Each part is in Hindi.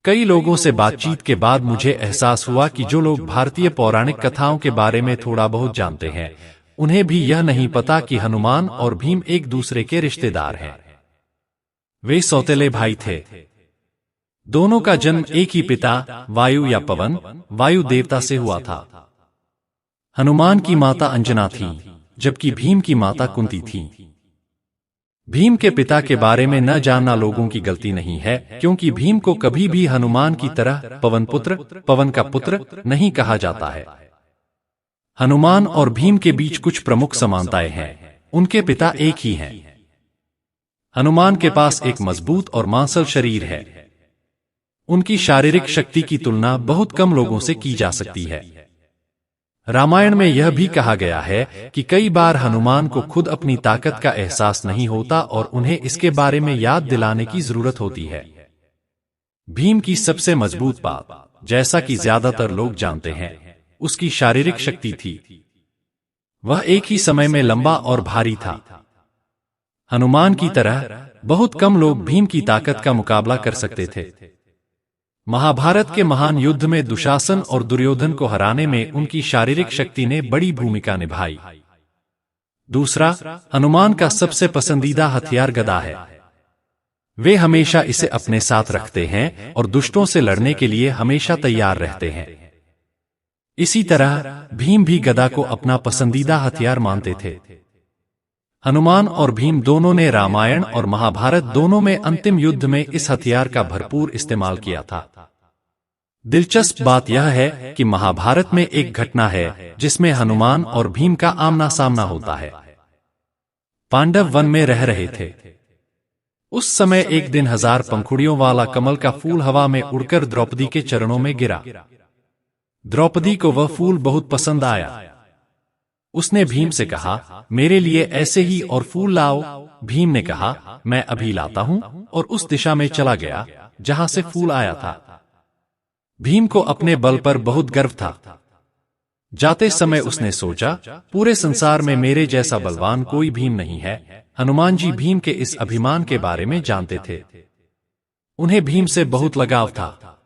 कई लोगों से बातचीत के बाद मुझे एहसास हुआ कि जो लोग भारतीय पौराणिक कथाओं के बारे में थोड़ा बहुत जानते हैं, उन्हें भी यह नहीं पता कि हनुमान और भीम एक दूसरे के रिश्तेदार हैं। वे सौतेले भाई थे। दोनों का जन्म एक ही पिता, वायु या पवन, वायु देवता से हुआ था। हनुमान की माता अंजना थी, जबकि भीम की माता कुंती थी। भीम के पिता के बारे में न जानना लोगों की गलती नहीं है, क्योंकि भीम को कभी भी हनुमान की तरह पवन पुत्र, पवन का पुत्र नहीं कहा जाता है। हनुमान और भीम के बीच कुछ प्रमुख समानताएं हैं। उनके पिता एक ही हैं। हनुमान के पास एक मजबूत और मांसल शरीर है। उनकी शारीरिक शक्ति की तुलना बहुत कम लोगों से की जा सकती है। रामायण में यह भी कहा गया है कि कई बार हनुमान को खुद अपनी ताकत का एहसास नहीं होता और उन्हें इसके बारे में याद दिलाने की जरूरत होती है। भीम की सबसे मजबूत बात, जैसा कि ज्यादातर लोग जानते हैं, उसकी शारीरिक शक्ति थी। वह एक ही समय में लंबा और भारी था। हनुमान की तरह बहुत कम लोग भीम की ताकत का मुकाबला कर सकते थे। महाभारत के महान युद्ध में दुशासन और दुर्योधन को हराने में उनकी शारीरिक शक्ति ने बड़ी भूमिका निभाई। दूसरा, हनुमान का सबसे पसंदीदा हथियार गदा है। वे हमेशा इसे अपने साथ रखते हैं और दुष्टों से लड़ने के लिए हमेशा तैयार रहते हैं। इसी तरह भीम भी गदा को अपना पसंदीदा हथियार मानते थे। हनुमान और भीम दोनों ने रामायण और महाभारत दोनों में अंतिम युद्ध में इस हथियार का भरपूर इस्तेमाल किया था। दिलचस्प बात यह है कि महाभारत में एक घटना है जिसमें हनुमान और भीम का आमना सामना होता है। पांडव वन में रह रहे थे। उस समय एक दिन 1000 पंखुड़ियों वाला कमल का फूल हवा में उड़कर द्रौपदी के चरणों में गिरा। द्रौपदी को वह फूल बहुत पसंद आया। उसने भीम से कहा, मेरे लिए ऐसे ही और फूल लाओ। भीम ने कहा, मैं अभी लाता हूं, और उस दिशा में चला गया जहां से फूल आया था। भीम को अपने बल पर बहुत गर्व था। जाते समय उसने सोचा, पूरे संसार में मेरे जैसा बलवान कोई भीम नहीं है। हनुमान जी भीम के इस अभिमान के बारे में जानते थे। उन्हें भीम से बहुत लगाव था।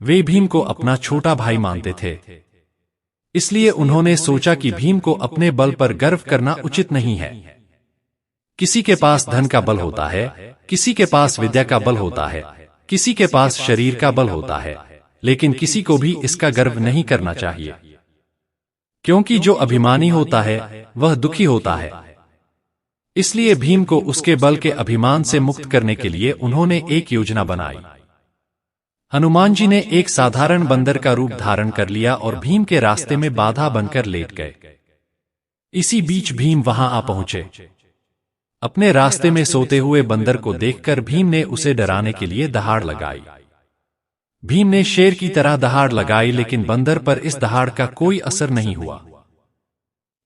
वे भीम को अपना छोटा भाई मानते थे। इसलिए उन्होंने सोचा कि भीम को अपने बल पर गर्व करना उचित नहीं है। किसी के पास धन का बल होता है, किसी के पास विद्या का बल होता है, किसी के पास शरीर का बल होता है, लेकिन किसी को भी इसका गर्व नहीं करना चाहिए, क्योंकि जो अभिमानी होता है वह दुखी होता है। इसलिए भीम को उसके बल के अभिमान से मुक्त करने के लिए उन्होंने एक योजना बनाई। हनुमान जी ने एक साधारण बंदर का रूप धारण कर लिया और भीम के रास्ते में बाधा बनकर लेट गए। इसी बीच भीम वहां आ पहुंचे। अपने रास्ते में सोते हुए बंदर को देखकर भीम ने उसे डराने के लिए दहाड़ लगाई। भीम ने शेर की तरह दहाड़ लगाई, लेकिन बंदर पर इस दहाड़ का कोई असर नहीं हुआ।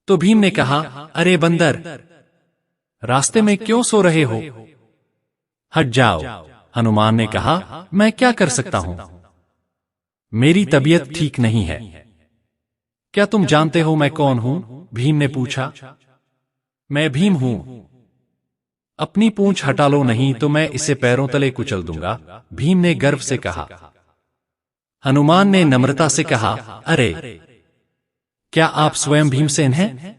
तो भीम ने कहा, अरे बंदर, रास्ते में क्यों सो रहे हो? हट जाओ। हनुमान ने कहा, मैं क्या कर सकता हूं? मेरी तबीयत ठीक नहीं है। क्या तुम जानते हो मैं कौन हूं? भीम ने पूछा। मैं भीम हूं। अपनी पूंछ हटा लो, नहीं तो मैं इसे पैरों तले कुचल दूंगा, भीम ने गर्व से कहा। हनुमान ने नम्रता से कहा, अरे, क्या आप स्वयं भीमसेन हैं?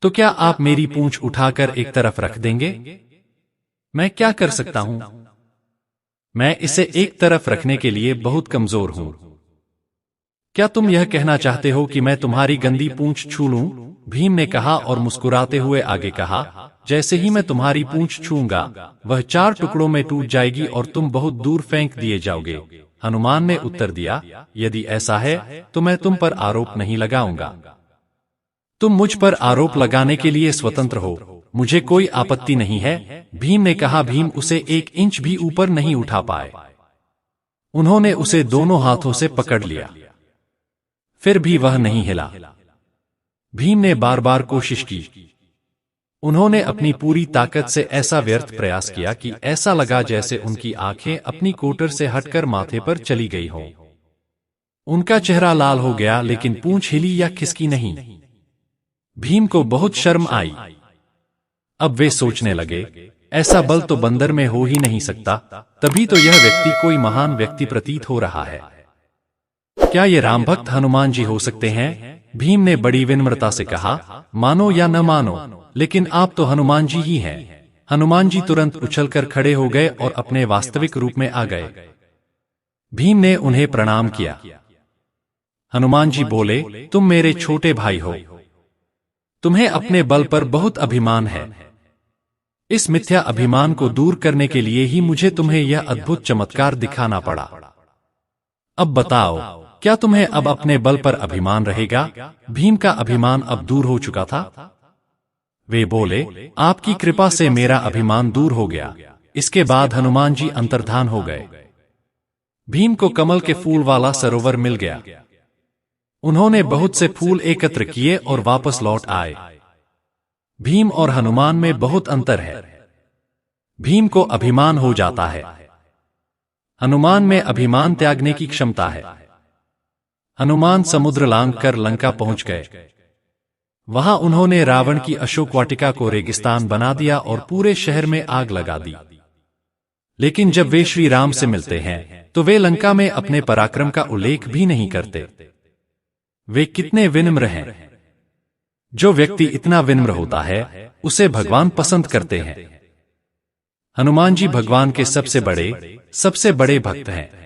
तो क्या आप मेरी पूंछ उठाकर एक तरफ रख देंगे? मैं क्या कर सकता हूं? मैं इसे एक तरफ रखने के लिए बहुत कमजोर हूं। क्या तुम यह कहना चाहते हो कि मैं तुम्हारी गंदी पूंछ छू लूं? भीम ने कहा और मुस्कुराते हुए आगे कहा, जैसे ही मैं तुम्हारी पूंछ छूंगा, वह 4 टुकड़ों में टूट जाएगी और तुम बहुत दूर फेंक दिए जाओगे। हनुमान ने उत्तर दिया, यदि ऐसा है तो मैं तुम पर आरोप नहीं लगाऊंगा। तुम मुझ पर आरोप लगाने के लिए स्वतंत्र हो, मुझे कोई आपत्ति नहीं है। भीम ने कहा। भीम उसे 1 इंच भी ऊपर नहीं उठा पाए। उन्होंने उसे दोनों हाथों से पकड़ लिया, फिर भी वह नहीं हिला। भीम ने बार बार कोशिश की। उन्होंने अपनी पूरी ताकत से ऐसा व्यर्थ प्रयास किया कि ऐसा लगा जैसे उनकी आंखें अपनी कोटर से हटकर माथे पर चली गई हों। उनका चेहरा लाल हो गया, लेकिन पूंछ हिली या खिसकी नहीं। भीम को बहुत शर्म आई। अब वे सोचने लगे, ऐसा बल तो बंदर में हो ही नहीं सकता, तभी तो यह व्यक्ति कोई महान व्यक्ति प्रतीत हो रहा है। क्या ये राम भक्त हनुमान जी हो सकते हैं? भीम ने बड़ी विनम्रता से कहा, मानो या न मानो, लेकिन आप तो हनुमान जी ही हैं। हनुमान जी तुरंत उछलकर खड़े हो गए और अपने वास्तविक रूप में आ गए। भीम ने उन्हें प्रणाम किया। हनुमान जी बोले, तुम मेरे छोटे भाई हो, तुम्हें अपने बल पर बहुत अभिमान है। इस मिथ्या अभिमान को दूर करने के लिए ही मुझे तुम्हें यह अद्भुत चमत्कार दिखाना पड़ा। अब बताओ, क्या तुम्हें अब अपने बल पर अभिमान रहेगा? भीम का अभिमान अब दूर हो चुका था। वे बोले, आपकी कृपा से मेरा अभिमान दूर हो गया। इसके बाद हनुमान जी अंतर्धान हो गए। भीम को कमल के फूल वाला सरोवर मिल गया। उन्होंने बहुत से फूल एकत्र किए और वापस लौट आए। भीम और हनुमान में बहुत अंतर है। भीम को अभिमान हो जाता है, हनुमान में अभिमान त्यागने की क्षमता है। हनुमान समुद्र लांघ कर लंका पहुंच गए। वहां उन्होंने रावण की अशोक वाटिका को रेगिस्तान बना दिया और पूरे शहर में आग लगा दी। लेकिन जब वे श्री राम से मिलते हैं तो वे लंका में अपने पराक्रम का उल्लेख भी नहीं करते। वे कितने विनम्र हैं। जो व्यक्ति इतना विनम्र होता है उसे भगवान पसंद करते हैं। हनुमान जी भगवान के सबसे बड़े भक्त हैं।